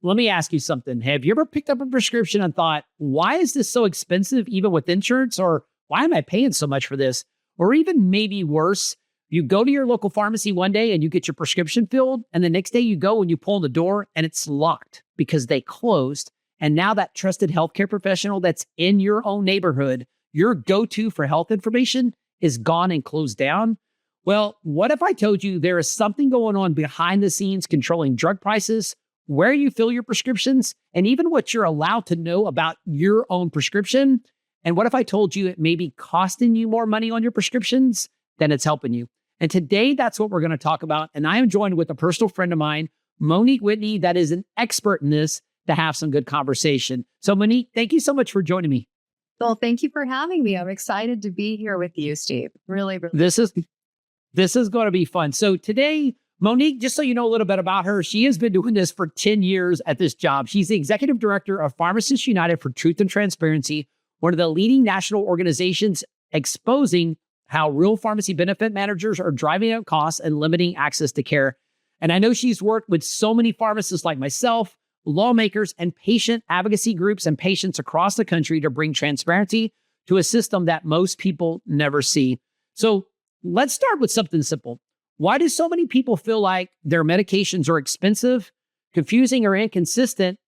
let me ask you something. Have you ever picked up a prescription and thought, why is this so expensive, even with insurance? Or why am I paying so much for this? Or even maybe worse, you go to your local pharmacy one day and you get your prescription filled. And the next day you go and you pull in the door and it's locked because they closed. And now that trusted healthcare professional that's in your own neighborhood, your go-to for health information, is gone and closed down. Well, what if I told you there is something going on behind the scenes controlling drug prices, where you fill your prescriptions, and even what you're allowed to know about your own prescription? And what if I told you it may be costing you more money on your prescriptions than it's helping you? And today, that's what we're going to talk about. And I am joined with a personal friend of mine, Monique Whitney, that is an expert in this, to have some good conversation. So Monique, thank you so much for joining me. Well, thank you for having me. I'm excited to be here with you, Steve. Really. This is going to be fun. So today, Monique, just so you know a little bit about her, she has been doing this for 10 years at this job. She's the executive director of Pharmacists United for Truth and Transparency, one of the leading national organizations exposing how real pharmacy benefit managers are driving up costs and limiting access to care. And I know she's worked with so many pharmacists like myself, lawmakers, and patient advocacy groups and patients across the country to bring transparency to a system that most people never see. So let's start with something simple. Why do so many people feel like their medications are expensive, confusing, or inconsistent,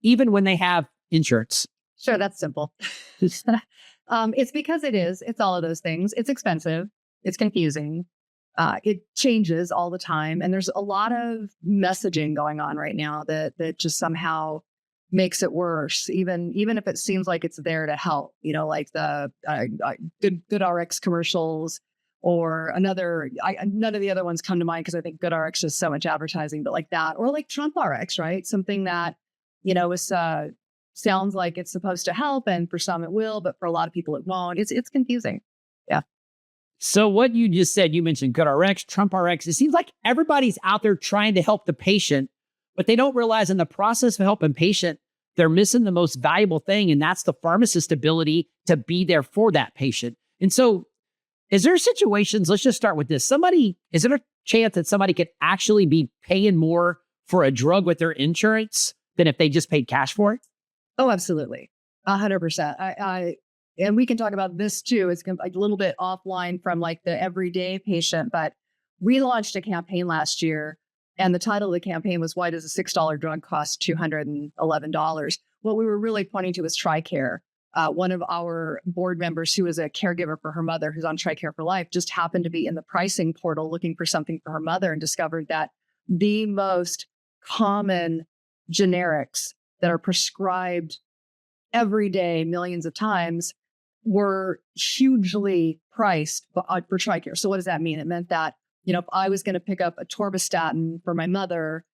even when they have insurance? Sure, that's simple. It's because it is. It's all of those things. It's expensive. It's confusing. It changes all the time. And there's a lot of messaging going on right now that just somehow makes it worse, even if it seems like it's there to help, like the Good RX commercials or none of the other ones come to mind because I think Good RX is so much advertising, but like that, or like Trump RX, right? Something that, is sounds like it's supposed to help, and for some it will, but for a lot of people it won't. It's confusing. Yeah. So what you just said, you mentioned GoodRx, Trump RX. It seems like everybody's out there trying to help the patient, but they don't realize in the process of helping patient, they're missing the most valuable thing, and that's the pharmacist's ability to be there for that patient. And so is there situations, let's just start with this. Is there a chance that somebody could actually be paying more for a drug with their insurance than if they just paid cash for it? Oh, absolutely. 100%. And we can talk about this too. It's a little bit offline from like the everyday patient, but we launched a campaign last year, and the title of the campaign was, "Why Does a $6 drug Cost $211?" What we were really pointing to was TRICARE. One of our board members, who is a caregiver for her mother, who's on TRICARE for Life, just happened to be in the pricing portal looking for something for her mother and discovered that the most common generics that are prescribed every day, millions of times, were hugely priced for TRICARE. So what does that mean? It meant that, if I was going to pick up a torvastatin for my mother,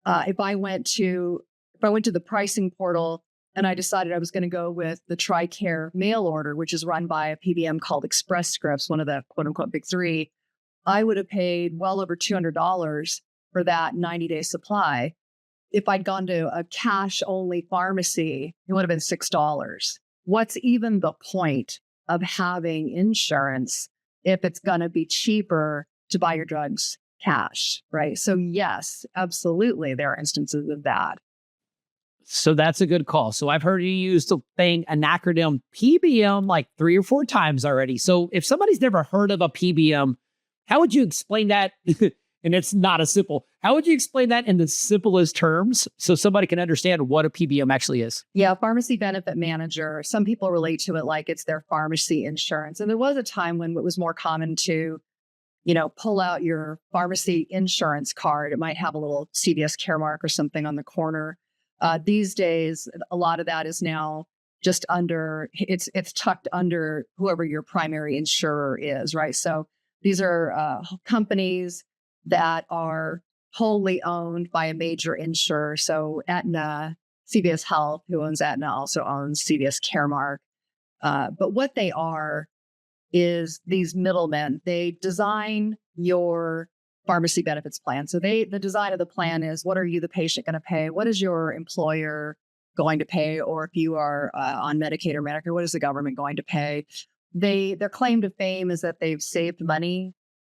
if I went to the pricing portal and I decided I was going to go with the TRICARE mail order, which is run by a PBM called Express Scripts, one of the quote unquote big three, I would have paid well over $200 for that 90-day supply. If I'd gone to a cash-only pharmacy, it would have been $6. What's even the point of having insurance if it's going to be cheaper to buy your drugs cash, right? So yes, absolutely, there are instances of that. So that's a good call. So I've heard you use an acronym PBM like 3 or 4 times already. So if somebody's never heard of a PBM, how would you explain that? And it's not as simple. How would you explain that in the simplest terms so somebody can understand what a PBM actually is? Yeah, pharmacy benefit manager. Some people relate to it like it's their pharmacy insurance. And there was a time when it was more common to, pull out your pharmacy insurance card. It might have a little CVS Caremark or something on the corner. These days, a lot of that is now just it's tucked under whoever your primary insurer is, right? So these are companies that are wholly owned by a major insurer. So Aetna, CVS Health, who owns Aetna, also owns CVS Caremark. But what they are is these middlemen. They design your pharmacy benefits plan. So the design of the plan is, what are you, the patient, going to pay? What is your employer going to pay? Or if you are on Medicaid or Medicare, what is the government going to pay? Their claim to fame is that they've saved money.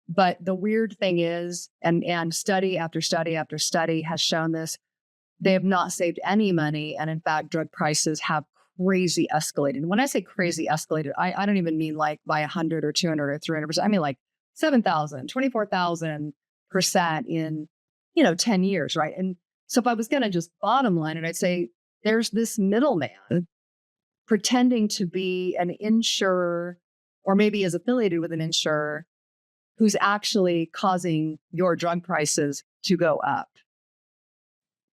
But the weird thing is, and study after study after study has shown this, they have not saved any money. And in fact, drug prices have crazy escalated. And when I say crazy escalated, I don't even mean like by 100 or 200 or 300%. I mean like 7,000, 24,000% in, 10 years, right? And so if I was going to just bottom line it, I'd say there's this middleman pretending to be an insurer or maybe is affiliated with an insurer who's actually causing your drug prices to go up.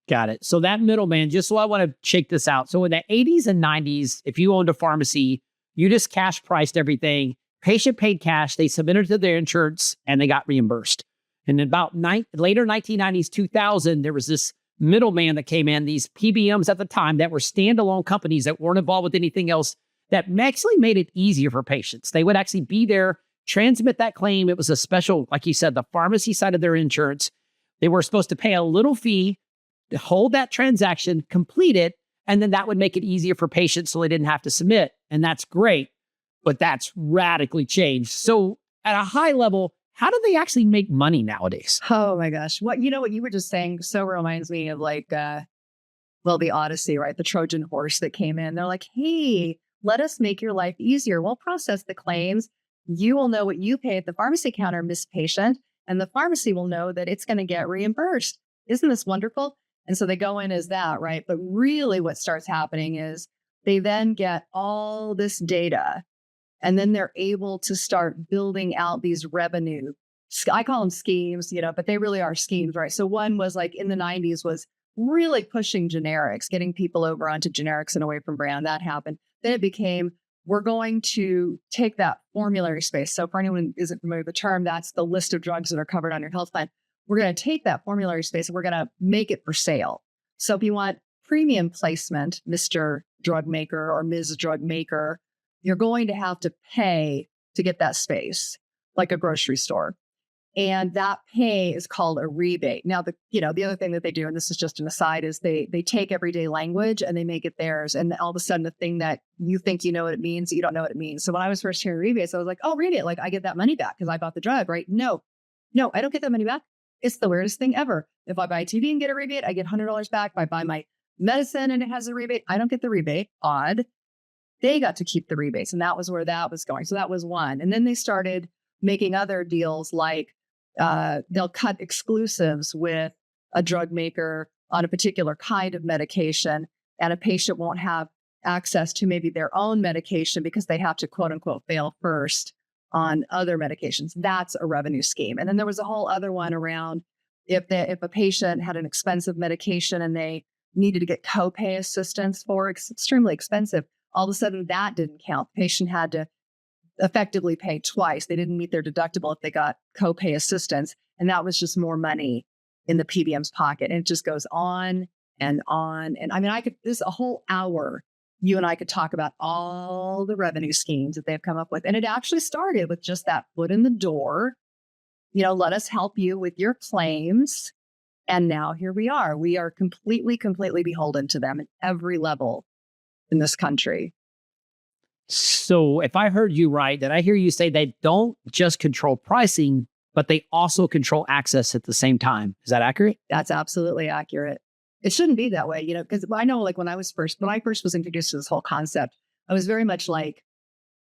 Got it. So that middleman, just so I want to shake this out. So in the 80s and 90s, if you owned a pharmacy, you just cash priced everything. Patient paid cash. They submitted to their insurance and they got reimbursed. And in about later 1990s, 2000, there was this middleman that came in, these PBMs at the time that were standalone companies that weren't involved with anything else that actually made it easier for patients. They would actually be there, transmit that claim. It was a special, like you said, the pharmacy side of their insurance. They were supposed to pay a little fee to hold that transaction, complete it, and then that would make it easier for patients so they didn't have to submit. And that's great, but that's radically changed. So at a high level, how do they actually make money nowadays? Oh my gosh. What you were just saying so reminds me of like the Odyssey, right? The Trojan horse that came in. They're like, hey, let us make your life easier. We'll process the claims. You will know what you pay at the pharmacy counter, Miss Patient, and the pharmacy will know that it's going to get reimbursed. Isn't this wonderful? And so they go in as that, right? But really what starts happening is they then get all this data and then they're able to start building out these revenue. I call them schemes, but they really are schemes, right? So one was like in the 90s was really pushing generics, getting people over onto generics and away from brand. That happened. Then it became, we're going to take that formulary space. So for anyone who isn't familiar with the term, that's the list of drugs that are covered on your health plan. We're going to take that formulary space and we're going to make it for sale. So if you want premium placement, Mr. Drug Maker or Ms. Drug Maker, you're going to have to pay to get that space, like a grocery store. And that pay is called a rebate. Now, the other thing that they do, and this is just an aside, is they take everyday language and they make it theirs. And all of a sudden, the thing that you think you know what it means, you don't know what it means. So when I was first hearing rebates, I was like, oh, rebate, like I get that money back because I bought the drug, right? No, I don't get that money back. It's the weirdest thing ever. If I buy a TV and get a rebate, I get $100 back. If I buy my medicine and it has a rebate, I don't get the rebate. Odd. They got to keep the rebates. And that was where that was going. So that was one. And then they started making other deals like they'll cut exclusives with a drug maker on a particular kind of medication. And a patient won't have access to maybe their own medication because they have to, quote unquote, fail first on other medications. That's a revenue scheme. And then there was a whole other one around if a patient had an expensive medication and they needed to get copay assistance for it's extremely expensive, all of a sudden that didn't count. The patient had to effectively pay twice. They didn't meet their deductible if they got copay assistance. And that was just more money in the PBM's pocket. And it just goes on and on. And I mean, this is a whole hour. You and I could talk about all the revenue schemes that they've come up with. And it actually started with just that foot in the door. Let us help you with your claims. And now here we are. We are completely beholden to them at every level in this country. So if I heard you right, did I hear you say they don't just control pricing, but they also control access at the same time? Is that accurate? That's absolutely accurate. It shouldn't be that way, because I know like when I first was introduced to this whole concept, I was very much like,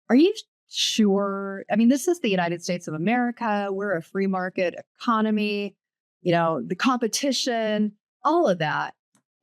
are you sure? I mean, this is the United States of America. We're a free market economy, the competition, all of that.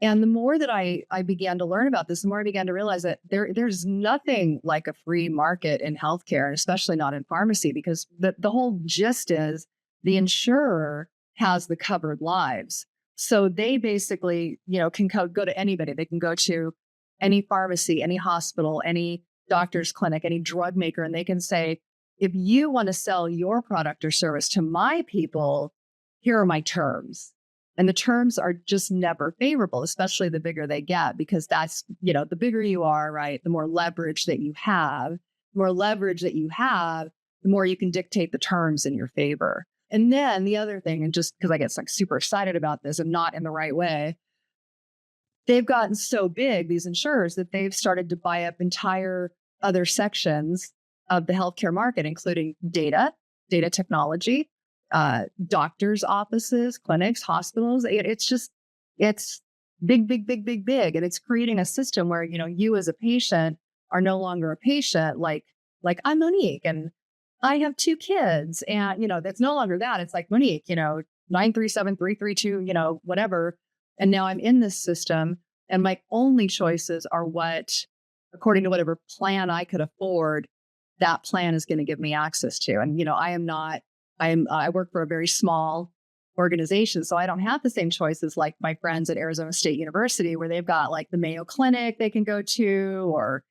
And the more that I began to learn about this, the more I began to realize that there's nothing like a free market in healthcare, and especially not in pharmacy, because the whole gist is the insurer has the covered lives. So they basically, can go to anybody. They can go to any pharmacy, any hospital, any doctor's clinic, any drug maker, and they can say, if you want to sell your product or service to my people, here are my terms. And the terms are just never favorable, especially the bigger they get, because that's, the bigger you are, right? The more leverage that you have, the more you can dictate the terms in your favor. And then the other thing, and just because I get like super excited about this and not in the right way, they've gotten so big, these insurers, that they've started to buy up entire other sections of the healthcare market, including data technology, doctors' offices, clinics, hospitals. It's big, big, big, big, big. And it's creating a system where, you as a patient are no longer a patient. Like I'm Monique and I have 2 kids and, that's no longer that. It's like Monique, 937-332, whatever. And now I'm in this system and my only choices are what, according to whatever plan I could afford, that plan is going to give me access to. And, I work for a very small organization, so I don't have the same choices like my friends at Arizona State University, where they've got like the Mayo Clinic they can go to, or,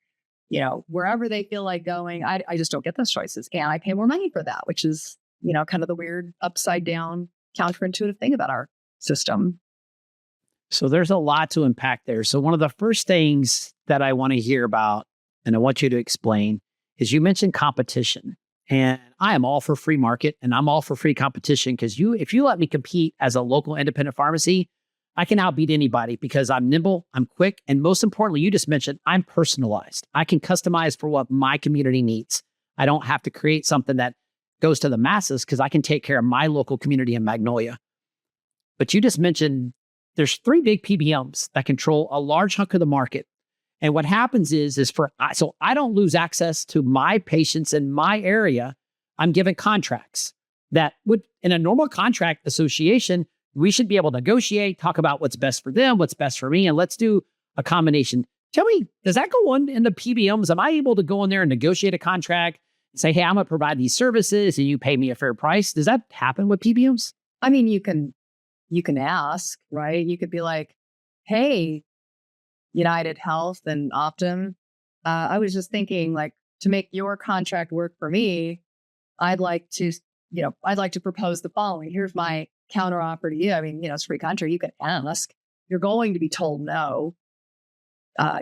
wherever they feel like going. I just don't get those choices. And I pay more money for that, which is, kind of the weird upside down counterintuitive thing about our system. So there's a lot to unpack there. So one of the first things that I want to hear about, and I want you to explain, is you mentioned competition. And I am all for free market and I'm all for free competition because if you let me compete as a local independent pharmacy, I can outbeat anybody because I'm nimble, I'm quick, and most importantly, you just mentioned I'm personalized. I can customize for what my community needs. I don't have to create something that goes to the masses because I can take care of my local community in Magnolia. But you just mentioned there's 3 big PBMs that control a large hunk of the market. And what happens so I don't lose access to my patients in my area. I'm given contracts that would, in a normal contract association, we should be able to negotiate, talk about what's best for them, what's best for me, and let's do a combination. Tell me, does that go on in the PBMs? Am I able to go in there and negotiate a contract and say, hey, I'm going to provide these services and you pay me a fair price? Does that happen with PBMs? I mean, you can ask, right? You could be like, hey, United Health and Optum, I was just thinking, like, to make your contract work for me, I'd like to propose the following. Here's my counter offer to you. I mean, it's free contract. You can ask. You're going to be told no.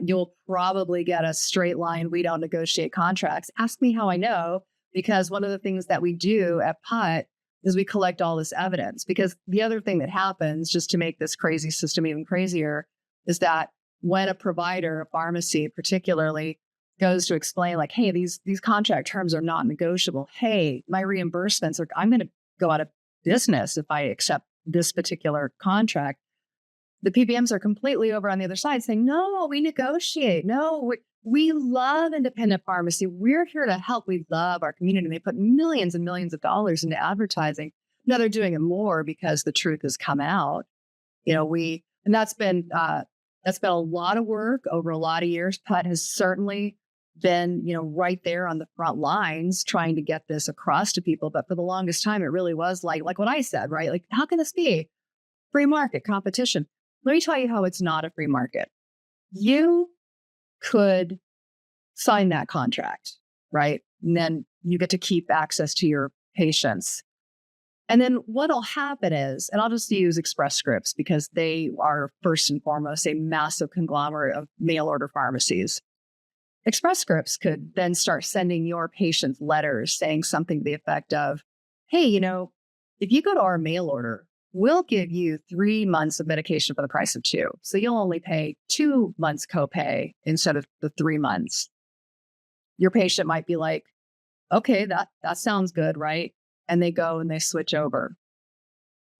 You'll probably get a straight line. We don't negotiate contracts. Ask me how I know, because one of the things that we do at PUT is we collect all this evidence. Because the other thing that happens, just to make this crazy system even crazier, is that when a provider, a pharmacy particularly, goes to explain like, hey, these contract terms are not negotiable. Hey, my reimbursements I'm going to go out of business if I accept this particular contract. The PBMs are completely over on the other side saying, no, we negotiate. No, we love independent pharmacy. We're here to help. We love our community. And they put millions and millions of dollars into advertising. Now they're doing it more because the truth has come out. And that's been a lot of work over a lot of years. PUT has certainly been, right there on the front lines trying to get this across to people. But for the longest time, it really was like what I said, right? Like, how can this be free market competition? Let me tell you how it's not a free market. You could sign that contract, right? And then you get to keep access to your patients. And then what'll happen is, and I'll just use Express Scripts because they are first and foremost a massive conglomerate of mail order pharmacies. Express Scripts could then start sending your patients letters saying something to the effect of, hey, if you go to our mail order, we'll give you 3 months of medication for the price of 2. So you'll only pay 2 months copay instead of the 3 months. Your patient might be like, okay, that sounds good, right? And they go and they switch over.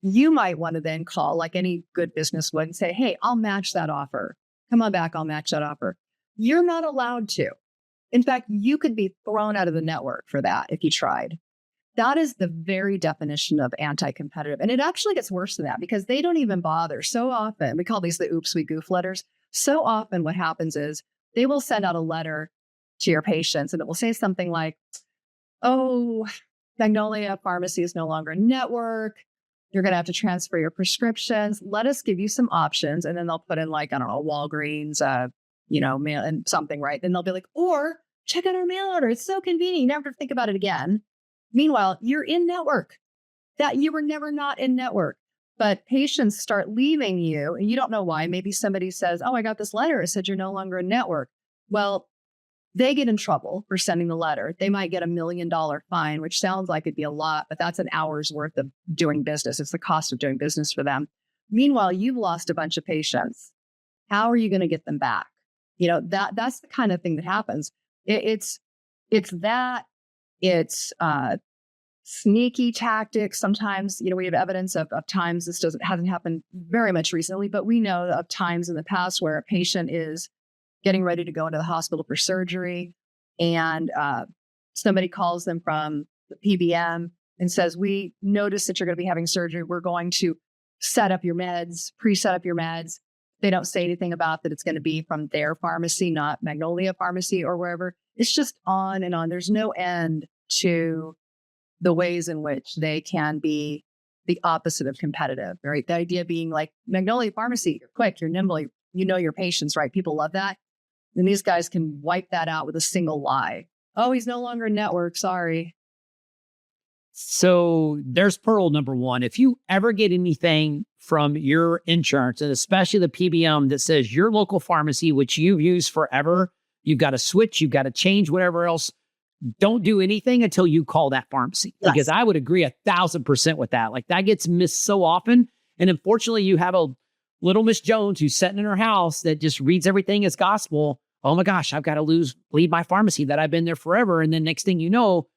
You might want to then call, like any good business would, and say, hey, I'll match that offer. Come on back, I'll match that offer. You're not allowed to. In fact, you could be thrown out of the network for that if you tried. That is the very definition of anti-competitive. And it actually gets worse than that because they don't even bother. So often, we call these the oops, we goof letters. So often what happens is they will send out a letter to your patients and it will say something like, oh, Magnolia Pharmacy is no longer a network. You're going to have to transfer your prescriptions. Let us give you some options. And then they'll put in like, I don't know, Walgreens, mail and something, right? Then they'll be like, or check out our mail order. It's so convenient. You never have to think about it again. Meanwhile, you're in network. That you were never not in network. But patients start leaving you and you don't know why. Maybe somebody says, oh, I got this letter. It said you're no longer in network. Well, they get in trouble for sending the letter. They might get $1 million fine, which sounds like it'd be a lot, but that's an hour's worth of doing business. It's the cost of doing business for them. Meanwhile, you've lost a bunch of patients. How are you going to get them back? That's the kind of thing that happens. It's sneaky tactics. Sometimes, we have evidence of times this hasn't happened very much recently, but we know of times in the past where a patient is getting ready to go into the hospital for surgery, and somebody calls them from the PBM and says, "We noticed that you're going to be having surgery. We're going to set up your meds, pre-set up your meds." They don't say anything about that it's going to be from their pharmacy, not Magnolia Pharmacy or wherever. It's just on and on. There's no end to the ways in which they can be the opposite of competitive, right? The idea being like Magnolia Pharmacy, you're quick, you're nimble, you know your patients, right? People love that. And these guys can wipe that out with a single lie. Oh, he's no longer in network. Sorry. So there's pearl number one. If you ever get anything from your insurance, and especially the PBM that says your local pharmacy, which you've used forever, you've got to switch, you've got to change, whatever else, don't do anything until you call that pharmacy. Yes. Because I would agree 1,000% with that. Like that gets missed so often. And unfortunately, you have a little Miss Jones who's sitting in her house that just reads everything as gospel. Oh my gosh, I've got to leave my pharmacy that I've been there forever. And then next thing you know,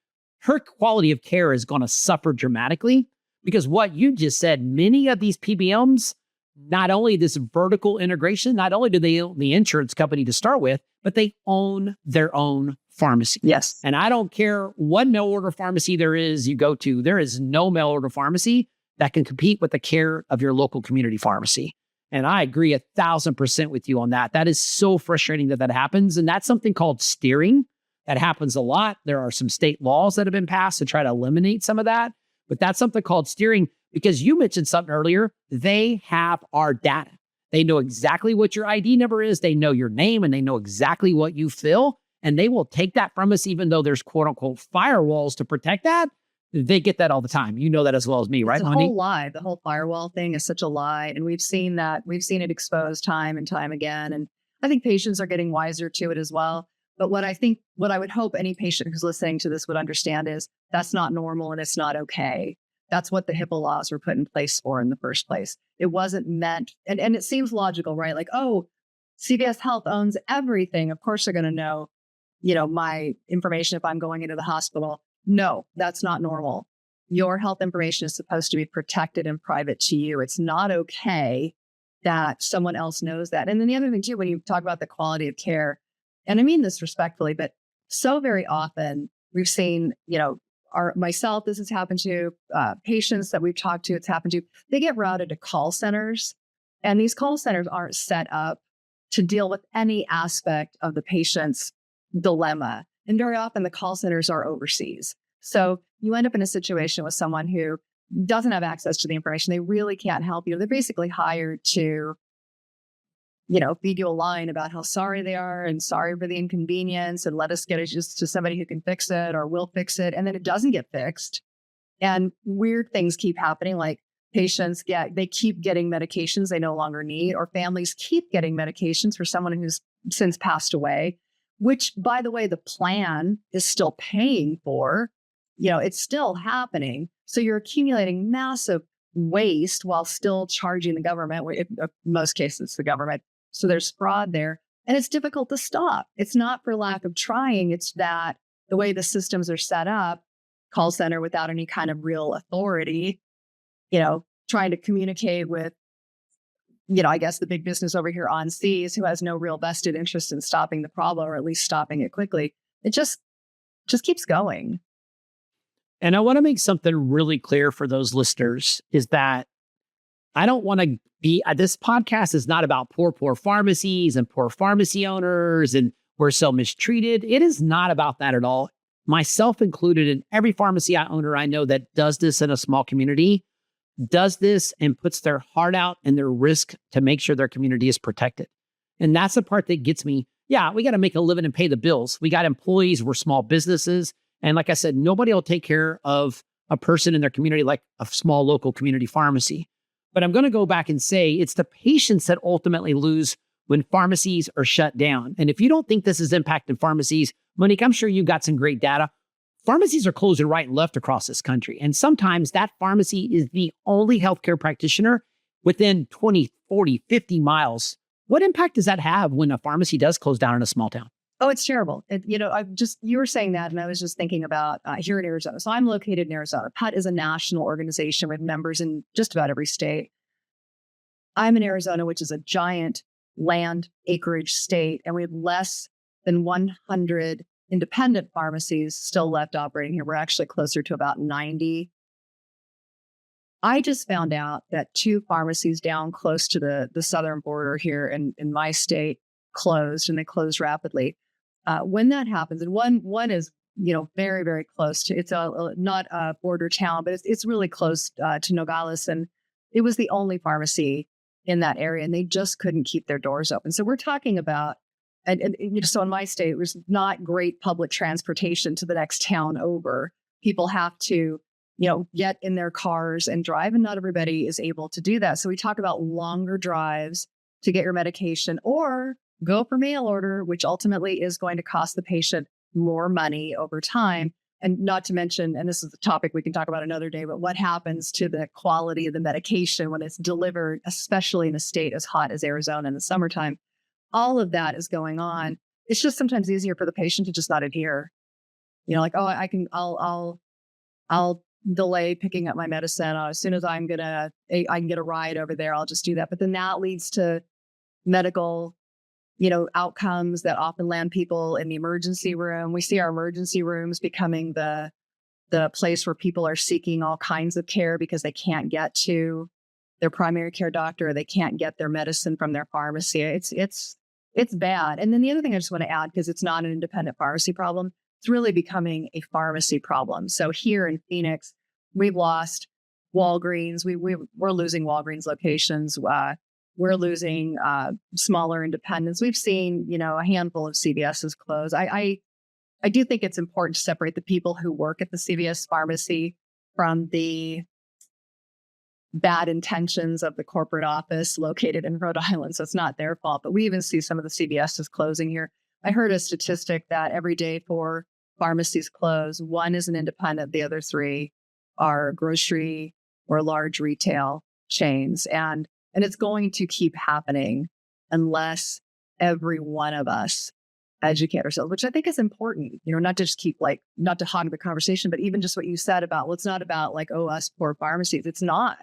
her quality of care is going to suffer dramatically because what you just said, many of these PBMs, not only this vertical integration, not only do they own the insurance company to start with, but they own their own pharmacy. Yes. And I don't care what mail order pharmacy there is you go to, there is no mail order pharmacy that can compete with the care of your local community pharmacy. And I agree 1,000% with you on that. That is so frustrating that happens. And that's something called steering. That happens a lot. There are some state laws that have been passed to try to eliminate some of that. But that's something called steering because you mentioned something earlier. They have our data. They know exactly what your ID number is. They know your name and they know exactly what you fill. And they will take that from us, even though there's quote unquote firewalls to protect that. They get that all the time. You know that as well as me, right, It's a Wendy? whole lie. The whole firewall thing is such a lie. And we've seen that. We've seen it exposed time and time again. And I think patients are getting wiser to it as well. But what I would hope any patient who's listening to this would understand is that's not normal and it's not okay. That's what the HIPAA laws were put in place for in the first place. It wasn't meant, and it seems logical, right? Like, oh, CVS Health owns everything. Of course they're going to know, my information if I'm going into the hospital. No, that's not normal. Your health information is supposed to be protected and private to you. It's not okay that someone else knows that. And then the other thing too, when you talk about the quality of care, and I mean this respectfully, but so very often we've seen, myself, this has happened to patients that we've talked to, it's happened to, they get routed to call centers. And these call centers aren't set up to deal with any aspect of the patient's dilemma. And very often the call centers are overseas. So you end up in a situation with someone who doesn't have access to the information. They really can't help you. They're basically hired to feed you a line about how sorry they are and sorry for the inconvenience and let us get it just to somebody who can fix it or will fix it. And then it doesn't get fixed. And weird things keep happening. Like patients they keep getting medications they no longer need, or families keep getting medications for someone who's since passed away, which by the way, the plan is still paying for, it's still happening. So you're accumulating massive waste while still charging the government. In most cases, it's the government. So there's fraud there, and it's difficult to stop. It's not for lack of trying. It's that the way the systems are set up, call center without any kind of real authority, trying to communicate with, I guess the big business over here on seas who has no real vested interest in stopping the problem, or at least stopping it quickly. It just keeps going. And I want to make something really clear for those listeners is that I don't want to this podcast is not about poor pharmacies and poor pharmacy owners and we're so mistreated. It is not about that at all. Myself included, in every pharmacy owner I know that does this in a small community, does this and puts their heart out and their risk to make sure their community is protected. And that's the part that gets me. Yeah, we got to make a living and pay the bills. We got employees, we're small businesses. And like I said, nobody will take care of a person in their community like a small local community pharmacy. But I'm going to go back and say it's the patients that ultimately lose when pharmacies are shut down. And if you don't think this is impacting pharmacies, Monique, I'm sure you've got some great data. Pharmacies are closing right and left across this country. And sometimes that pharmacy is the only healthcare practitioner within 20, 40, 50 miles. What impact does that have when a pharmacy does close down in a small town? Oh, it's terrible. You were saying that, and I was just thinking about here in Arizona. So I'm located in Arizona. PUT is a national organization with members in just about every state. I'm in Arizona, which is a giant land acreage state, and we have less than 100 independent pharmacies still left operating here. We're actually closer to about 90. I just found out that 2 pharmacies down close to the southern border here in my state closed, and they closed rapidly. When that happens, and one is very, very close to, it's not a border town, but it's really close to Nogales, and it was the only pharmacy in that area, and they just couldn't keep their doors open. So we're talking about, so in my state, there's not great public transportation to the next town over. People have to get in their cars and drive, and not everybody is able to do that. So we talk about longer drives to get your medication, or go for mail order, which ultimately is going to cost the patient more money over time. And not to mention, and this is a topic we can talk about another day, but what happens to the quality of the medication when it's delivered, especially in a state as hot as Arizona in the summertime. All of that is going on. It's just sometimes easier for the patient to just not adhere. Like, oh, I'll delay picking up my medicine. As soon as I can get a ride over there, I'll just do that. But then that leads to medical outcomes that often land people in the emergency room. We see our emergency rooms becoming the place where people are seeking all kinds of care because they can't get to their primary care doctor, or they can't get their medicine from their pharmacy. It's bad. And then the other thing I just want to add, because it's not an independent pharmacy problem, it's really becoming a pharmacy problem. So here in Phoenix, we've lost Walgreens. We're losing Walgreens locations. We're losing smaller independents. We've seen, a handful of CVS's close. I do think it's important to separate the people who work at the CVS pharmacy from the bad intentions of the corporate office located in Rhode Island. So it's not their fault, but we even see some of the CVS's closing here. I heard a statistic that every day 4 pharmacies close. 1 is an independent. The other 3 are grocery or large retail chains. And it's going to keep happening unless every one of us educate ourselves, which I think is important, not to just keep not to hog the conversation, but even just what you said about, well, it's not about us poor pharmacies. It's not.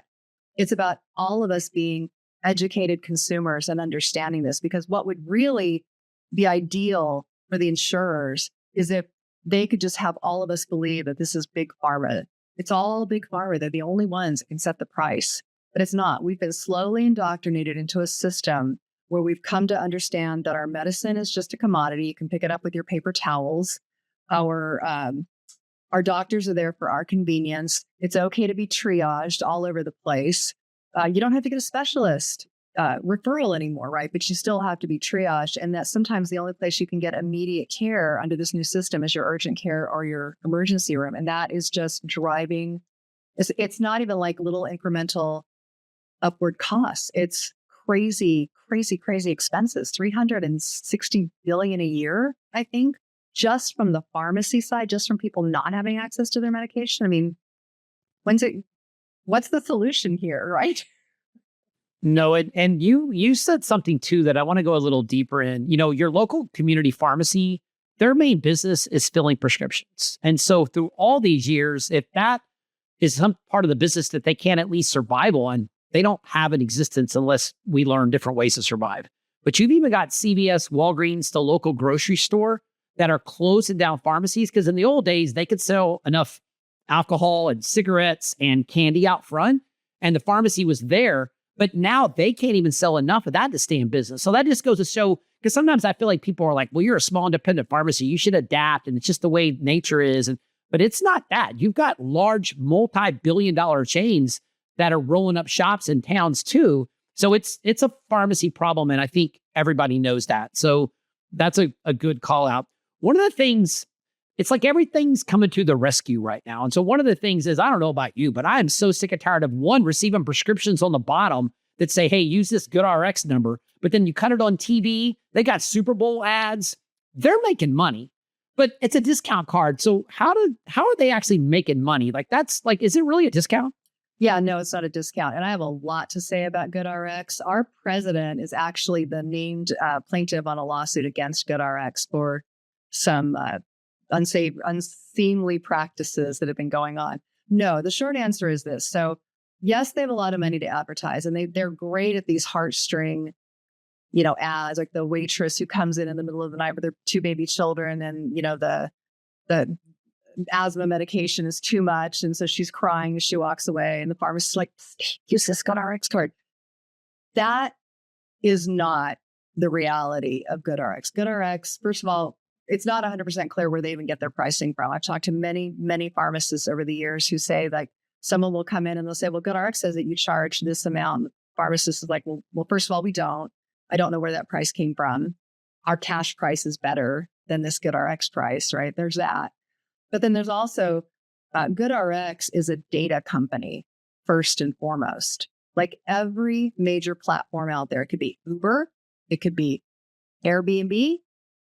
It's about all of us being educated consumers and understanding this, because what would really be ideal for the insurers is if they could just have all of us believe that this is big pharma. It's all big pharma. They're the only ones that can set the price. But it's not. We've been slowly indoctrinated into a system where we've come to understand that our medicine is just a commodity. You can pick it up with your paper towels. Our doctors are there for our convenience. It's okay to be triaged all over the place. You don't have to get a specialist referral anymore, right? But you still have to be triaged. And that sometimes the only place you can get immediate care under this new system is your urgent care or your emergency room. And that is just driving. It's not even like little incremental upward costs. It's crazy, crazy, crazy expenses. $360 billion a year, I think, just from the pharmacy side, just from people not having access to their medication. I mean, what's the solution here, right? No, and you said something too that I want to go a little deeper in. Your local community pharmacy, their main business is filling prescriptions. And so through all these years, if that is some part of the business that they can't at least survive on, they don't have an existence unless we learn different ways to survive. But you've even got CVS, Walgreens, the local grocery store that are closing down pharmacies, because in the old days, they could sell enough alcohol and cigarettes and candy out front, and the pharmacy was there. But now they can't even sell enough of that to stay in business. So that just goes to show, because sometimes I feel like people are like, well, you're a small independent pharmacy, you should adapt, and it's just the way nature is. But it's not that. You've got large multi-billion-dollar chains that are rolling up shops in towns too. So it's a pharmacy problem, and I think everybody knows that. So that's a good call out. One of the things, it's like everything's coming to the rescue right now. And so one of the things is, I don't know about you, but I am so sick and tired of receiving prescriptions on the bottom that say, hey, use this GoodRx number. But then you cut it on TV. They got Super Bowl ads. They're making money, but it's a discount card. So how are they actually making money? Is it really a discount? Yeah, no, it's not a discount. And I have a lot to say about GoodRx. Our president is actually the named plaintiff on a lawsuit against GoodRx for some unsafe, unseemly practices that have been going on. No, the short answer is this. So, yes, they have a lot of money to advertise, and they're great at these heartstring, ads, like the waitress who comes in the middle of the night with her two baby children, and the asthma medication is too much. And so she's crying as she walks away. And the pharmacist is like, use this GoodRx card. That is not the reality of GoodRx. GoodRx, first of all, it's not 100% clear where they even get their pricing from. I've talked to many, many pharmacists over the years who say, like, someone will come in and they'll say, well, GoodRx says that you charge this amount. The pharmacist is like, well, first of all, we don't. I don't know where that price came from. Our cash price is better than this GoodRx price, right? There's that. But then there's also GoodRx is a data company, first and foremost. Like every major platform out there, it could be Uber, it could be Airbnb,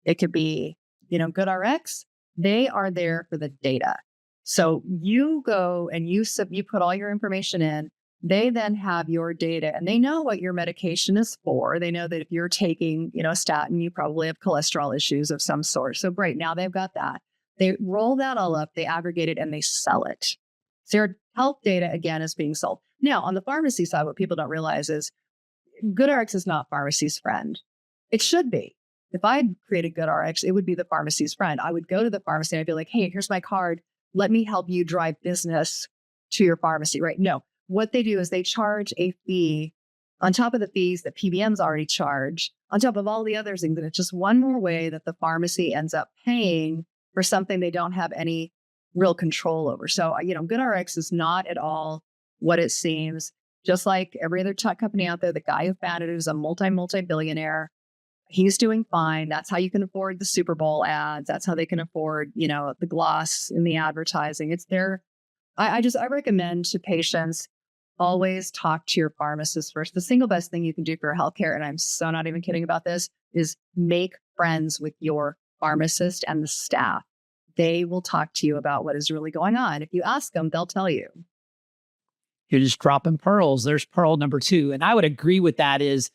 it could be, GoodRx. They are there for the data. So you go and you put all your information in. They then have your data and they know what your medication is for. They know that if you're taking, a statin, you probably have cholesterol issues of some sort. So great. Now they've got that. They roll that all up, they aggregate it, and they sell it. So your health data, again, is being sold. Now, on the pharmacy side, what people don't realize is GoodRx is not pharmacy's friend. It should be. If I had created GoodRx, it would be the pharmacy's friend. I would go to the pharmacy and I'd be like, hey, here's my card. Let me help you drive business to your pharmacy, right? No, what they do is they charge a fee on top of the fees that PBMs already charge, on top of all the other things. And it's just one more way that the pharmacy ends up paying for something they don't have any real control over. So, GoodRx is not at all what it seems. Just like every other tech company out there, the guy who founded it is a multi-billionaire. He's doing fine. That's how you can afford the Super Bowl ads. That's how they can afford, the gloss in the advertising. It's there. I recommend to patients, always talk to your pharmacist first. The single best thing you can do for your healthcare, and I'm so not even kidding about this, is make friends with your pharmacist and the staff. They will talk to you about what is really going on. If you ask them, they'll tell you. You're just dropping pearls. There's pearl number 2. And I would agree with that is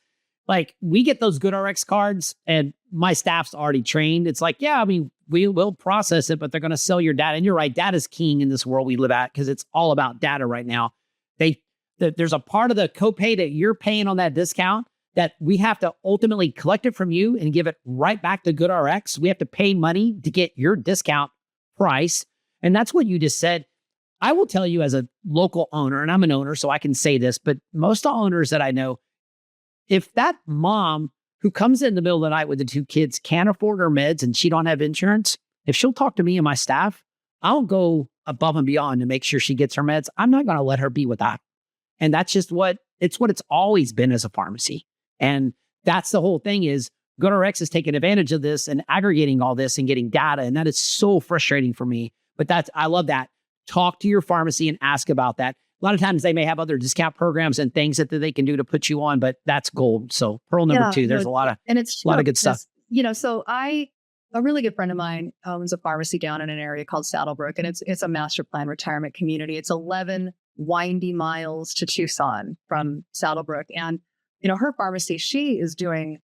like, we get those GoodRx cards and my staff's already trained. It's like, yeah, I mean, we will process it, but they're going to sell your data. And you're right. Data is king in this world we live at because it's all about data right now. There's a part of the copay that you're paying on that discount that we have to ultimately collect it from you and give it right back to GoodRx. We have to pay money to get your discount price. And that's what you just said. I will tell you as a local owner, and I'm an owner, so I can say this, but most of the owners that I know, if that mom who comes in the middle of the night with the 2 kids can't afford her meds and she don't have insurance, if she'll talk to me and my staff, I'll go above and beyond to make sure she gets her meds. I'm not going to let her be without. And that's just what it's always been as a pharmacy. And that's the whole thing is GoodRx is taking advantage of this and aggregating all this and getting data. And that is so frustrating for me. But I love that. Talk to your pharmacy and ask about that. A lot of times they may have other discount programs and things that they can do to put you on, but that's gold. So pearl number 2, there's a lot of good stuff. So a really good friend of mine owns a pharmacy down in an area called Saddlebrook, and it's a master plan retirement community. It's 11 windy miles to Tucson from Saddlebrook. And, her pharmacy, she is doing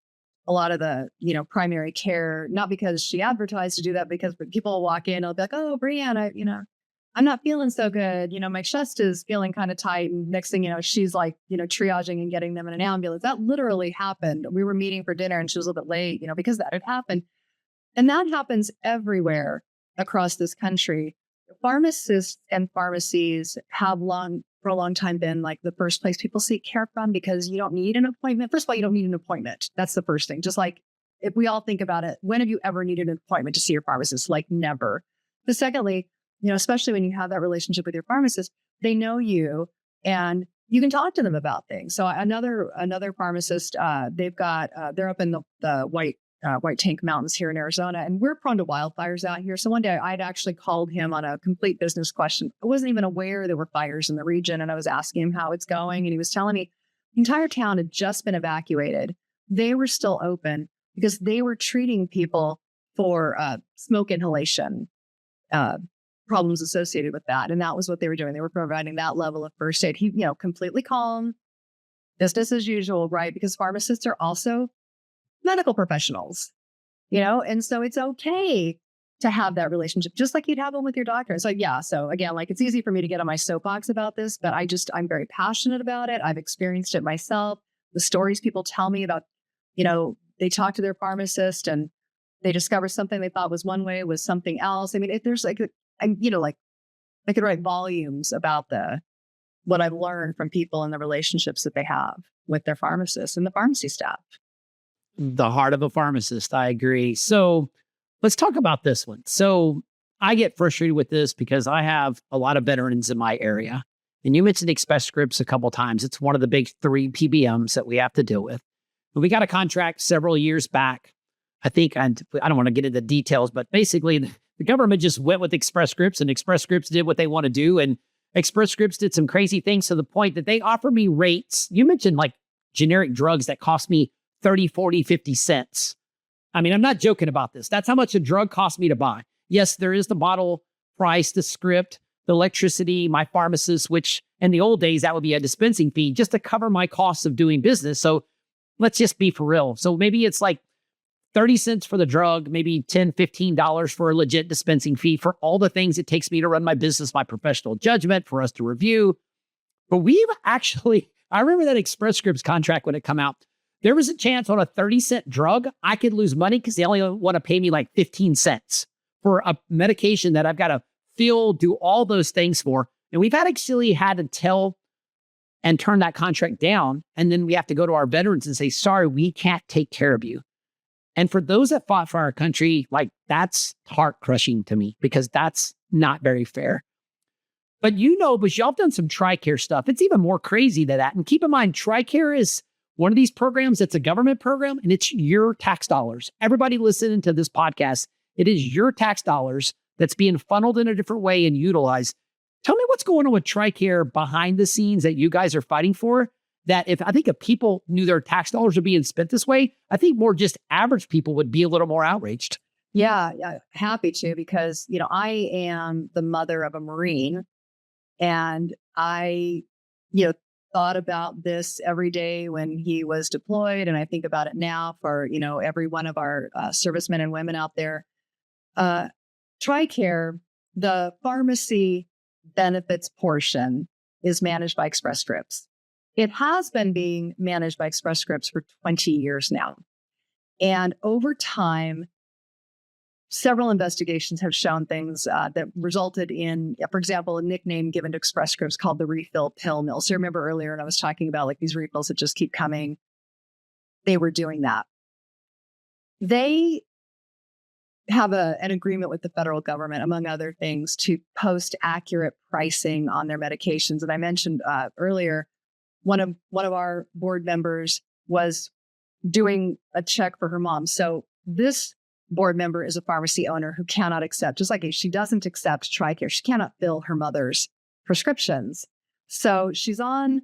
a lot of the, primary care, not because she advertised to do that, because people will walk in and they'll be like, oh, Brianna, I'm not feeling so good. My chest is feeling kind of tight. And next thing you know, she's like, triaging and getting them in an ambulance. That literally happened. We were meeting for dinner and she was a little bit late, because that had happened. And that happens everywhere across this country. Pharmacists and pharmacies have for a long time been like the first place people seek care from, because you don't need an appointment. First of all, you don't need an appointment. That's the first thing. Just like if we all think about it, when have you ever needed an appointment to see your pharmacist? Like never. But secondly, especially when you have that relationship with your pharmacist, they know you and you can talk to them about things. So another pharmacist, they're up in the White Tank Mountains here in Arizona, and we're prone to wildfires out here. So one day I'd actually called him on a complete business question. I wasn't even aware there were fires in the region, and I was asking him how it's going, and he was telling me the entire town had just been evacuated. They were still open because they were treating people for smoke inhalation problems associated with that. And that was what they were doing. They were providing that level of first aid. He, completely calm, business as usual, right? Because pharmacists are also medical professionals, and so it's okay to have that relationship, just like you'd have one with your doctor. So yeah. So again, like it's easy for me to get on my soapbox about this, but I'm very passionate about it. I've experienced it myself. The stories people tell me about, they talk to their pharmacist and they discover something they thought was one way was something else. I mean, if there's like, like I could write volumes about what I've learned from people and the relationships that they have with their pharmacists and the pharmacy staff. The heart of a pharmacist. I agree. So let's talk about this one. So I get frustrated with this because I have a lot of veterans in my area. And you mentioned Express Scripts a couple of times. It's one of the big 3 PBMs that we have to deal with. And we got a contract several years back. I think, I don't want to get into details, but basically the government just went with Express Scripts and Express Scripts did what they want to do. And Express Scripts did some crazy things to the point that they offer me rates. You mentioned like generic drugs that cost me 30, 40, 50 cents. I mean, I'm not joking about this. That's how much a drug cost me to buy. Yes, there is the bottle price, the script, the electricity, my pharmacist, which in the old days, that would be a dispensing fee just to cover my costs of doing business. So let's just be for real. So maybe it's like 30 cents for the drug, maybe $10, $15 for a legit dispensing fee for all the things it takes me to run my business, my professional judgment, for us to review. But I remember that Express Scripts contract when it come out. There was a chance on a 30-cent drug, I could lose money because they only want to pay me like 15 cents for a medication that I've got to fill, do all those things for. And we've actually had to tell and turn that contract down. And then we have to go to our veterans and say, sorry, we can't take care of you. And for those that fought for our country, like that's heart crushing to me because that's not very fair. But but y'all have done some TRICARE stuff. It's even more crazy than that. And keep in mind, TRICARE is one of these programs that's a government program and it's your tax dollars. Everybody listening to this podcast, it is your tax dollars that's being funneled in a different way and utilized. Tell me what's going on with TRICARE behind the scenes that you guys are fighting for. That if people knew their tax dollars are being spent this way, I think more just average people would be a little more outraged. Yeah, happy to, because, I am the mother of a Marine and I, thought about this every day when he was deployed. And I think about it now for, every one of our servicemen and women out there. TRICARE, the pharmacy benefits portion is managed by Express Scripts. It has been being managed by Express Scripts for 20 years now. And over time, several investigations have shown things that resulted in, for example, a nickname given to Express Scripts called the refill pill mill. So remember earlier, and I was talking about like these refills that just keep coming. They were doing that. They have an agreement with the federal government, among other things, to post accurate pricing on their medications. And I mentioned earlier, one of our board members was doing a check for her mom. So this board member is a pharmacy owner who cannot accept, just like she doesn't accept TRICARE, she cannot fill her mother's prescriptions. So she's on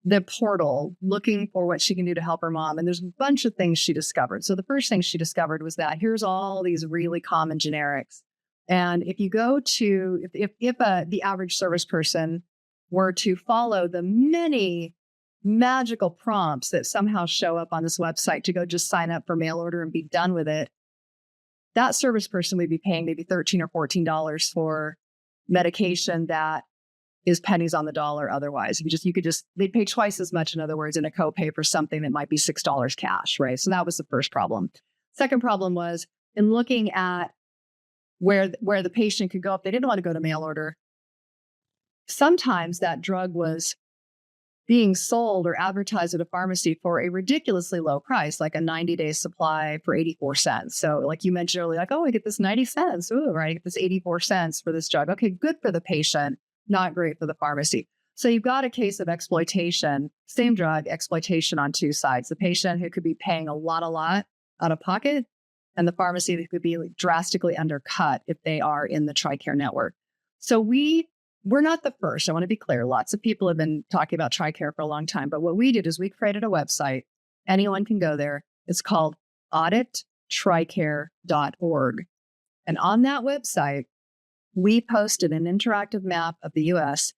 the portal looking for what she can do to help her mom. And there's a bunch of things she discovered. So the first thing she discovered was that here's all these really common generics. And if you go to, if the average service person were to follow the many magical prompts that somehow show up on this website to go just sign up for mail order and be done with it, that service person would be paying maybe $13 or $14 for medication that is pennies on the dollar otherwise. They'd pay twice as much, in other words, in a copay for something that might be $6 cash, right? So that was the first problem. Second problem was in looking at where the patient could go if they didn't want to go to mail order. Sometimes that drug was being sold or advertised at a pharmacy for a ridiculously low price, like a 90-day supply for 84 cents. So like you mentioned earlier, like, oh, I get this 90 cents. Ooh, right, I get this 84 cents for this drug. Okay, good for the patient, not great for the pharmacy. So you've got a case of exploitation, same drug, exploitation on two sides. The patient who could be paying a lot out of pocket, and the pharmacy that could be drastically undercut if they are in the TRICARE network. So we're not the first. I want to be clear. Lots of people have been talking about TRICARE for a long time. But what we did is we created a website. Anyone can go there. It's called audittricare.org. And on that website, we posted an interactive map of the US.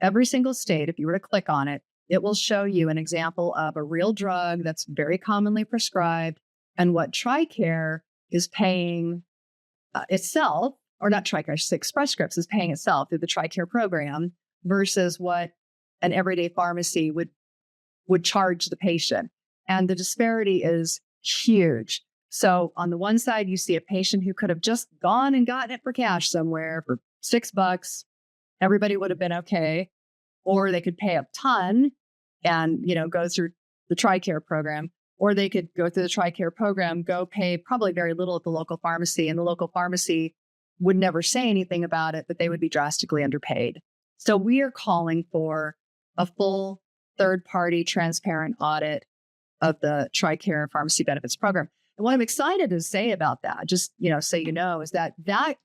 Every single state, if you were to click on it, it will show you an example of a real drug that's very commonly prescribed and what TRICARE is paying itself, or not TRICARE, Express Scripts is paying itself through the TRICARE program versus what an everyday pharmacy would charge the patient. And the disparity is huge. So on the one side, you see a patient who could have just gone and gotten it for cash somewhere for $6. Everybody would have been okay. Or they could pay a ton and, go through the TRICARE program. Or they could go through the TRICARE program, go pay probably very little at the local pharmacy, and the local pharmacy would never say anything about it, but they would be drastically underpaid. So we are calling for a full third-party transparent audit of the TRICARE Pharmacy Benefits Program. And what I'm excited to say about that, just so you know, is that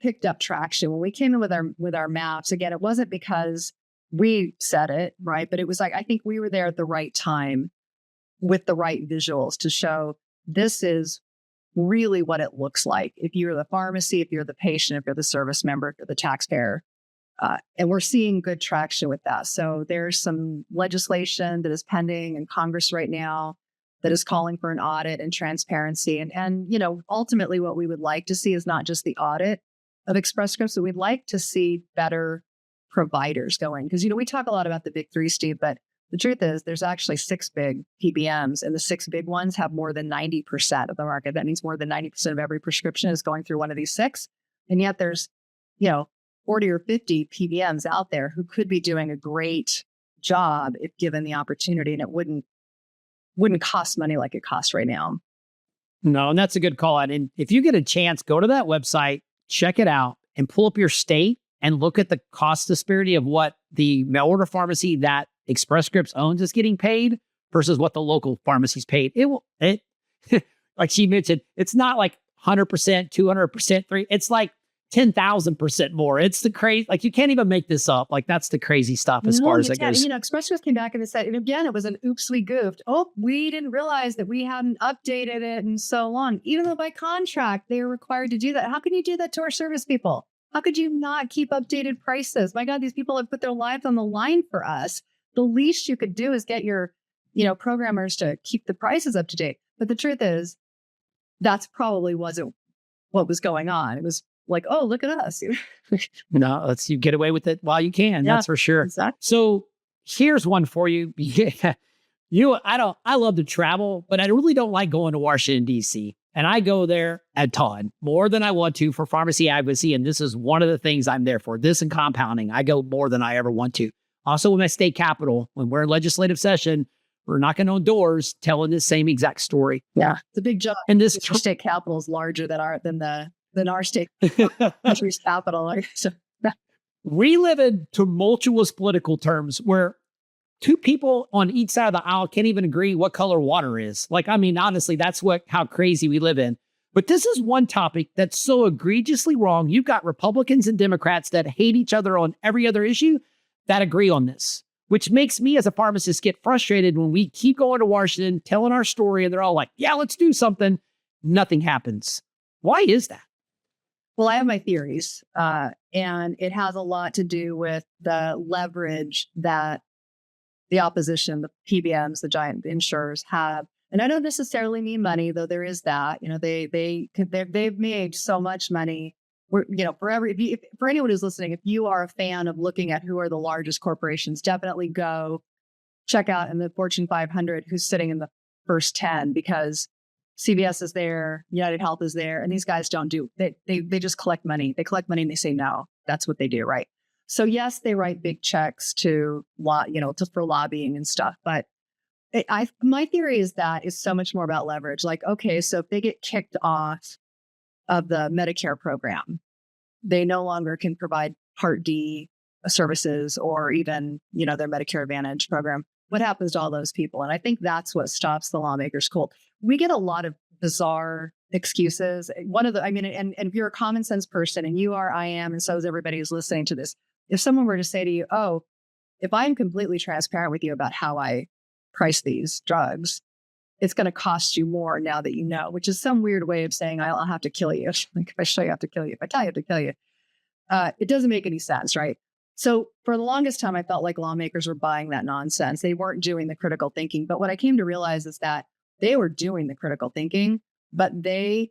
picked up traction when we came in with our maps. Again, it wasn't because we said it, right? But it was like, I think we were there at the right time with the right visuals to show this is really what it looks like. If you're the pharmacy, if you're the patient, if you're the service member, if you're the taxpayer. And we're seeing good traction with that. So there's some legislation that is pending in Congress right now that is calling for an audit and transparency. And ultimately what we would like to see is not just the audit of Express Scripts, but we'd like to see better providers going. Because, we talk a lot about the big three, Steve, but the truth is there's actually 6 big PBMs, and the 6 big ones have more than 90% of the market. That means more than 90% of every prescription is going through one of these 6. And yet there's, 40 or 50 PBMs out there who could be doing a great job if given the opportunity, and it wouldn't cost money like it costs right now. No, and that's a good call out. And if you get a chance, go to that website, check it out, and pull up your state and look at the cost disparity of what the mail order pharmacy that Express Scripts owns is getting paid versus what the local pharmacy's paid. It like she mentioned, it's not like 100%, 200%, it's like 10,000% more. It's the crazy, like you can't even make this up. Like that's the crazy stuff as far as it goes. Express Scripts came back and said, and again, it was an oops, we goofed. Oh, we didn't realize that we hadn't updated it in so long. Even though by contract, they are required to do that. How can you do that to our service people? How could you not keep updated prices? My God, these people have put their lives on the line for us. The least you could do is get your, programmers to keep the prices up to date. But the truth is, that's probably wasn't what was going on. It was like, oh, look at us. No, you get away with it while you can. Yeah, that's for sure. Exactly. So here's one for you. I love to travel, but I really don't like going to Washington, D.C. And I go there a ton, more than I want to for pharmacy advocacy. And this is one of the things I'm there for. This and compounding. I go more than I ever want to. Also, with my state capital, when we're in legislative session, we're knocking on doors, telling the same exact story. Yeah, it's a big job. And this state capital is larger than our state country's capital. So, we live in tumultuous political terms where 2 people on each side of the aisle can't even agree what color water is. Honestly, that's how crazy we live in. But this is one topic that's so egregiously wrong. You've got Republicans and Democrats that hate each other on every other issue that agree on this, which makes me as a pharmacist get frustrated when we keep going to Washington, telling our story, and they're all like, yeah, let's do something. Nothing happens. Why is that? Well, I have my theories, and it has a lot to do with the leverage that the opposition, the PBMs, the giant insurers have. And I don't necessarily mean money, though there is that. They've made so much money. For anyone who's listening, if you are a fan of looking at who are the largest corporations, definitely go check out in the Fortune 500 who's sitting in the first 10, because CVS is there, United Health is there, and these guys don't do, they just collect money. They collect money and they say no. That's what they do, right? So yes, they write big checks for lobbying and stuff. But my theory is that is so much more about leverage. Like, okay, so if they get kicked off of the Medicare program, they no longer can provide Part D services or even, their Medicare Advantage program. What happens to all those people? And I think that's what stops the lawmakers cold. We get a lot of bizarre excuses. And if you're a common sense person, and I am, and so is everybody who's listening to this, if someone were to say to you, oh, if I'm completely transparent with you about how I price these drugs, it's going to cost you more now that you know, which is some weird way of saying I'll have to kill you. Like if I show you, I have to kill you. If I tell you, I have to kill you. It doesn't make any sense, right? So for the longest time, I felt like lawmakers were buying that nonsense. They weren't doing the critical thinking. But what I came to realize is that they were doing the critical thinking, but they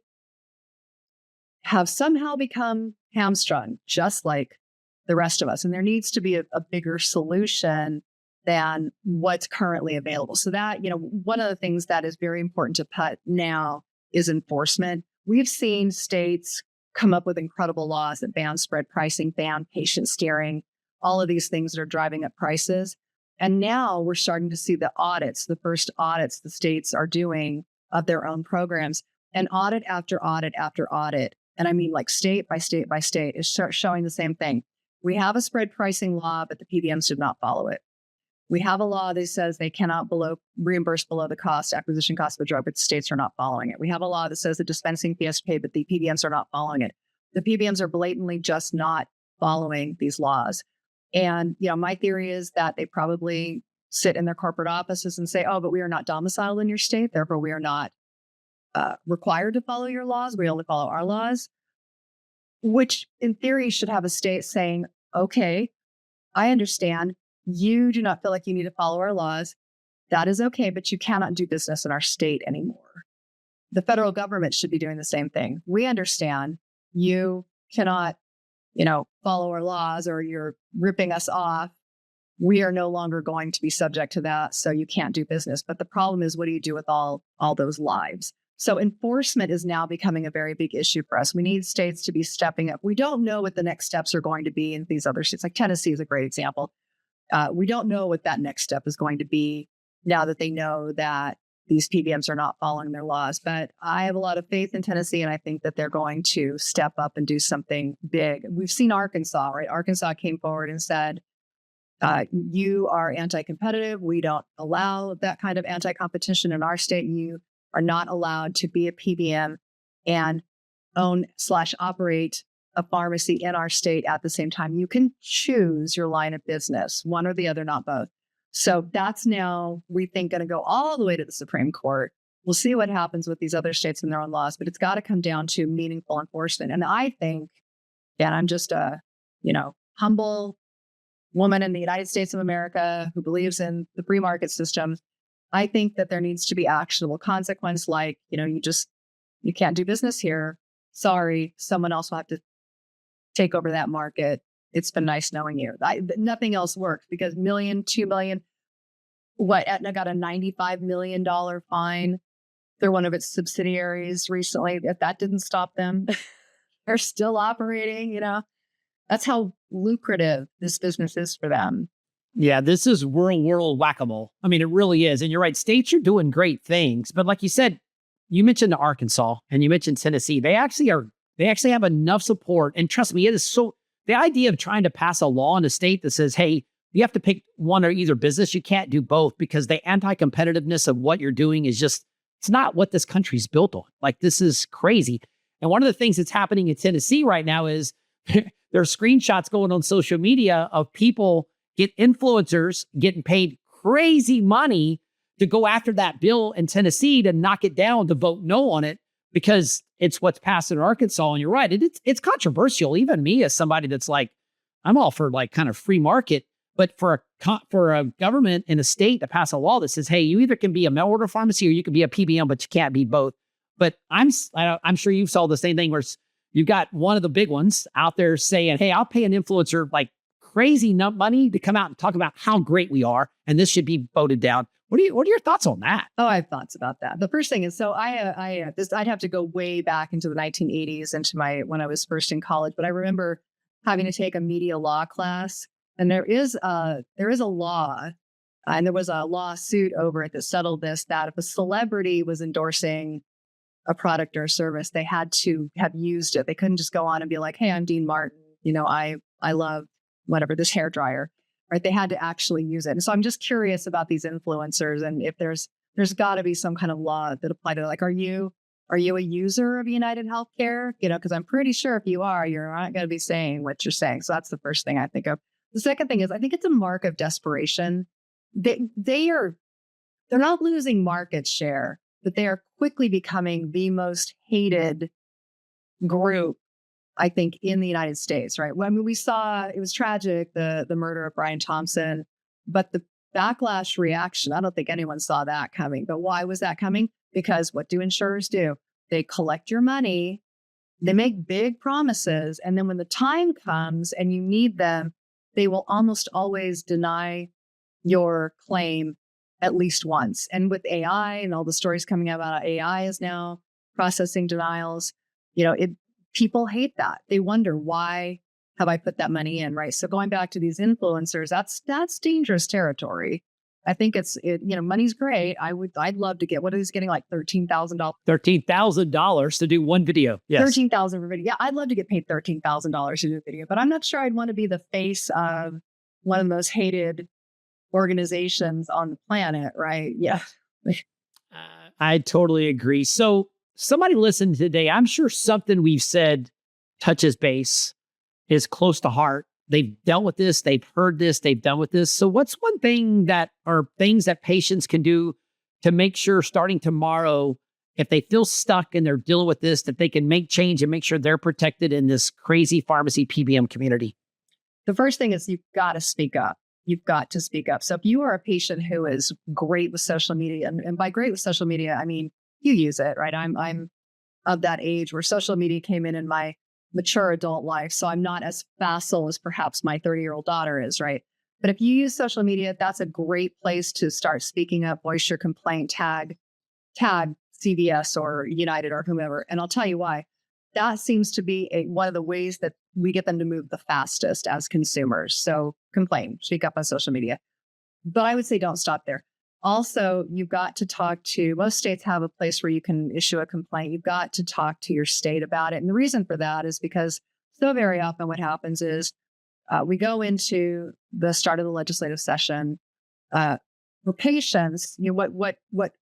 have somehow become hamstrung, just like the rest of us. And there needs to be a bigger solution than what's currently available. So that, one of the things that is very important to put now is enforcement. We've seen states come up with incredible laws that ban spread pricing, ban patient steering, all of these things that are driving up prices. And now we're starting to see the first audits the states are doing of their own programs, and audit after audit after audit. And I mean, like state by state by state is showing the same thing. We have a spread pricing law, but the PBMs did not follow it. We have a law that says they cannot reimburse below the acquisition cost of a drug, but the states are not following it. We have a law that says the dispensing fee has to pay, but the PBMs are not following it. The PBMs are blatantly just not following these laws. And, my theory is that they probably sit in their corporate offices and say, oh, but we are not domiciled in your state. Therefore, we are not required to follow your laws. We only follow our laws, which in theory should have a state saying, okay, I understand. You do not feel like you need to follow our laws. That is okay, but you cannot do business in our state anymore. The federal government should be doing the same thing. We understand you cannot, follow our laws, or you're ripping us off. We are no longer going to be subject to that, so you can't do business. But the problem is, what do you do with all those lives? So enforcement is now becoming a very big issue for us. We need states to be stepping up. We don't know what the next steps are going to be in these other states. Like Tennessee is a great example. We don't know what that next step is going to be now that they know that these PBMs are not following their laws. But I have a lot of faith in Tennessee, and I think that they're going to step up and do something big. We've seen Arkansas, right? Arkansas came forward and said, you are anti-competitive. We don't allow that kind of anti-competition in our state. You are not allowed to be a PBM and own/operate a pharmacy in our state at the same time. You can choose your line of business, one or the other, not both. So that's now, we think, going to go all the way to the Supreme Court. We'll see what happens with these other states and their own laws, but it's got to come down to meaningful enforcement. And I think, and I'm just a, humble woman in the United States of America who believes in the free market system. I think that there needs to be actionable consequence, like, you can't do business here. Sorry, someone else will have to take over that market. It's been nice knowing you. Nothing else works, because $1 million, $2 million, Aetna got a $95 million fine through one of its subsidiaries recently. If that didn't stop them, they're still operating, That's how lucrative this business is for them. Yeah, this is world whack-a-mole. I mean, it really is. And you're right, states are doing great things. But like you said, you mentioned Arkansas and you mentioned Tennessee. They actually have enough support. And trust me, the idea of trying to pass a law in a state that says, hey, you have to pick one or either business, you can't do both, because the anti-competitiveness of what you're doing is just, it's not what this country's built on. Like, this is crazy. And one of the things that's happening in Tennessee right now is there are screenshots going on social media of influencers getting paid crazy money to go after that bill in Tennessee to knock it down, to vote no on it, because it's what's passed in Arkansas. And you're right, it's controversial. Even me, as somebody that's like, I'm all for like kind of free market, but for a government in a state to pass a law that says, hey, you either can be a mail order pharmacy or you can be a PBM, but you can't be both. But I'm sure you saw the same thing, where you've got one of the big ones out there saying, hey, I'll pay an influencer like crazy money to come out and talk about how great we are, and this should be voted down. What are your thoughts on that? Oh, I have thoughts about that. The first thing is, so I'd have to go way back into the 1980s, when I was first in college. But I remember having to take a media law class, and there is a law, and there was a lawsuit over it that settled this, that if a celebrity was endorsing a product or a service, they had to have used it. They couldn't just go on and be like, hey, I'm Dean Martin. I love whatever, this hair dryer. Right? They had to actually use it. And so I'm just curious about these influencers, and if there's got to be some kind of law that apply to, like, are you a user of United Healthcare? Because I'm pretty sure if you are, you're not going to be saying what you're saying. So that's the first thing I think of. The second thing is, I think it's a mark of desperation. They're not losing market share, but they are quickly becoming the most hated group I think, in the United States, right? Well, I mean, we saw, it was tragic, the murder of Brian Thompson, but the backlash reaction, I don't think anyone saw that coming. But why was that coming? Because what do insurers do? They collect your money, they make big promises, and then when the time comes and you need them, they will almost always deny your claim at least once. And with AI and all the stories coming out about AI is now processing denials, people hate that. They wonder, why have I put that money in, right? So going back to these influencers, that's dangerous territory. I think money's great. I'd love to get, what is he getting, like $13,000? $13,000 to do one video. Yes. $13,000 for video. Yeah, I'd love to get paid $13,000 to do a video, but I'm not sure I'd want to be the face of one of the most hated organizations on the planet, right? Yeah. I totally agree. So somebody listening today, I'm sure something we've said touches base, is close to heart. They've dealt with this, they've heard this, they've done with this. So what's one thing things that patients can do to make sure starting tomorrow, if they feel stuck and they're dealing with this, that they can make change and make sure they're protected in this crazy pharmacy PBM community? The first thing is, you've got to speak up. You've got to speak up. So if you are a patient who is great with social media, and by great with social media, I mean, you use it, right? I'm of that age where social media came in my mature adult life. So I'm not as facile as perhaps my 30-year-old daughter is, right? But if you use social media, that's a great place to start speaking up, voice your complaint, tag CVS or United or whomever. And I'll tell you why. That seems to be one of the ways that we get them to move the fastest as consumers. So complain, speak up on social media. But I would say don't stop there. Also, you've got to talk to, most states have a place where you can issue a complaint. You've got to talk to your state about it. And the reason for that is because so very often what happens is we go into the start of the legislative session. For patients, what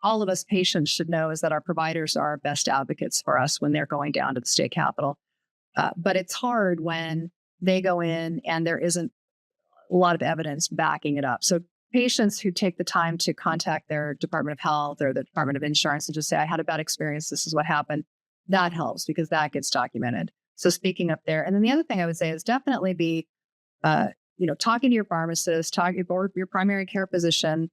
all of us patients should know is that our providers are our best advocates for us when they're going down to the state capitol. But it's hard when they go in and there isn't a lot of evidence backing it up. So patients who take the time to contact their Department of Health or the Department of Insurance and just say, I had a bad experience, this is what happened, that helps because that gets documented. So speaking up there. And then the other thing I would say is definitely be, talking to your pharmacist, talking or your primary care physician,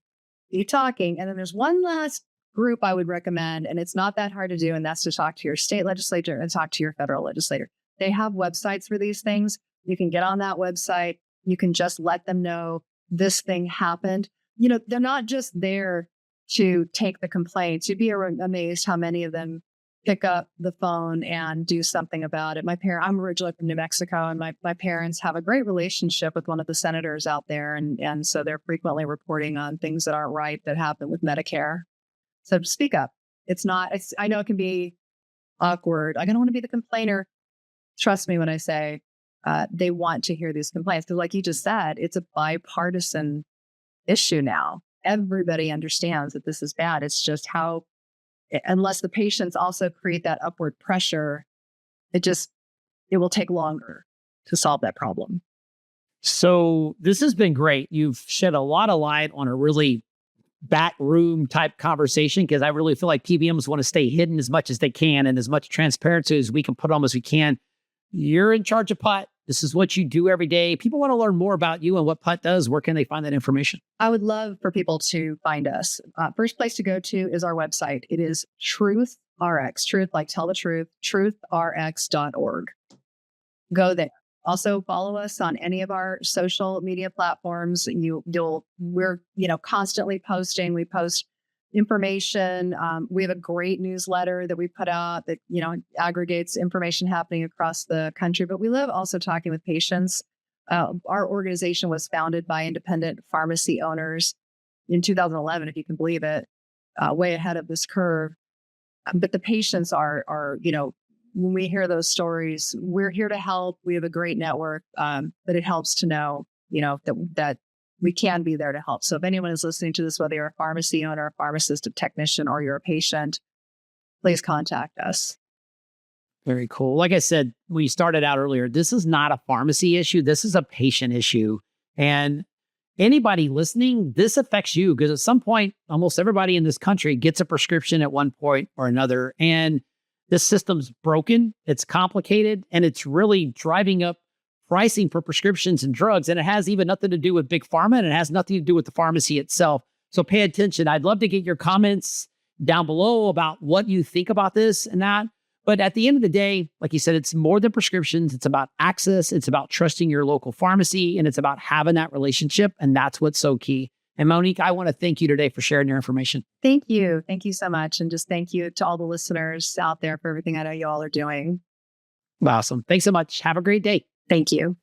be talking. And then there's one last group I would recommend, and it's not that hard to do, and that's to talk to your state legislature and talk to your federal legislator. They have websites for these things. You can get on that website. You can just let them know this thing happened. They're not just there to take the complaints. You'd be amazed how many of them pick up the phone and do something about it. I'm originally from New Mexico, and my parents have a great relationship with one of the senators out there. And so they're frequently reporting on things that aren't right that happen with Medicare. So speak up. I know it can be awkward. I don't want to be the complainer. Trust me when I say they want to hear these complaints. Because like you just said, it's a bipartisan issue now. Everybody understands that this is bad. It's just how, unless the patients also create that upward pressure, it will take longer to solve that problem. So this has been great. You've shed a lot of light on a really back room type conversation, because I really feel like PBMs want to stay hidden as much as they can and as much transparency as we can put on as we can. You're in charge of PUT. This is what you do every day. People want to learn more about you and what PUT does. Where can they find that information? I would love for people to find us. First place to go to is our website. It is TruthRx, truth like tell the truth, truthrx.org. Go there. Also follow us on any of our social media platforms. We're constantly posting. We post information. We have a great newsletter that we put out that aggregates information happening across the country. But we love also talking with patients. Our organization was founded by independent pharmacy owners in 2011, if you can believe it, way ahead of this curve. But the patients are when we hear those stories, we're here to help. We have a great network, but it helps to know, that we can be there to help. So if anyone is listening to this, whether you're a pharmacy owner, a pharmacist, a technician, or you're a patient, please contact us. Very cool. Like I said, we started out earlier, this is not a pharmacy issue. This is a patient issue. And anybody listening, this affects you, because at some point, almost everybody in this country gets a prescription at one point or another. And This system's broken, it's complicated, and it's really driving up pricing for prescriptions and drugs. And it has even nothing to do with big pharma, and it has nothing to do with the pharmacy itself. So pay attention. I'd love to get your comments down below about what you think about this and that. But at the end of the day, like you said, it's more than prescriptions. It's about access. It's about trusting your local pharmacy, and it's about having that relationship. And that's what's so key. And Monique, I want to thank you today for sharing your information. Thank you. Thank you so much. And just thank you to all the listeners out there for everything I know you all are doing. Awesome. Thanks so much. Have a great day. Thank you.